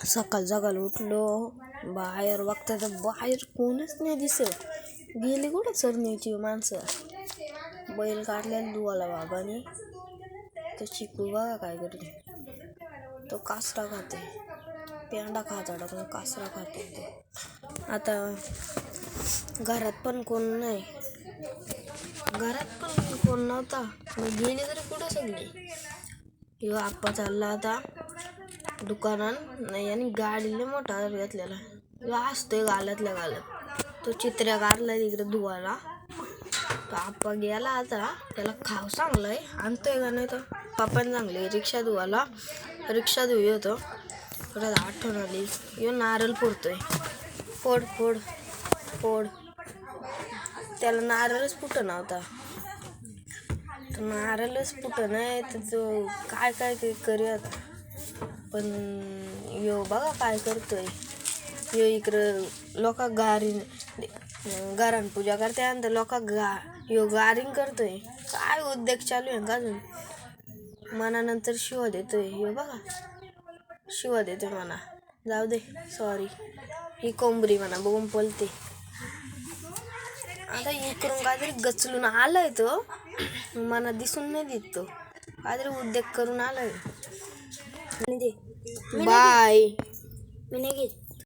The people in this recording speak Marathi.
सकाळ सकाळ उठलो, बाहेर बघता तर बाहेर कोणच नाही दिसत. गेली कुठं चरण्याची माणसं. बैल काढलेला धुवाला बाबाने. तो चिकू बघा काय करते, तो कासरा खाते, पेंडा खाता टाकून कासरा खाते तो. आता घरात पण कोण नाही, घरात पण कोण नव्हता. मग गेली तरी कुठं सगळी. ह्यो आप्पा चालला आता दुकानात नाही, आणि गाडीला मोठा घेतलेला ह्यो असतोय गालातल्या गालात. तो चित्र्या काढलाय तिकडे धुवाला. तो आप्पा गेला आता, त्याला खाव चांगलंय आणतोय का नाही. तर पापण चांगले रिक्षा धुवाला, रिक्षा धुई होतो. परत आठवण आली, ह्यो नारळ फोडतोय. फोड फोड फोड. त्याला नारळच फुटं नव्हता. तो नारळच फुटं नाही तर तो काय काय करूयात. पण यो बघा काय करतोय. यो इकडं लोका गारण पूजा करते आणि लोका यो गारिंग करतोय. काय उद्योग चालू आहे का अजून. मनानंतर शिवा देतोय. यो बघा शिवा देतोय म्हणा. जाऊ दे, सॉरी. ही कोंबडी म्हणा बघून पलते. आता इकडून काहीतरी गचलून आलाय तो, मला दिसून नाही देत. तो काहीतरी उद्योग करून आलाय. बाय.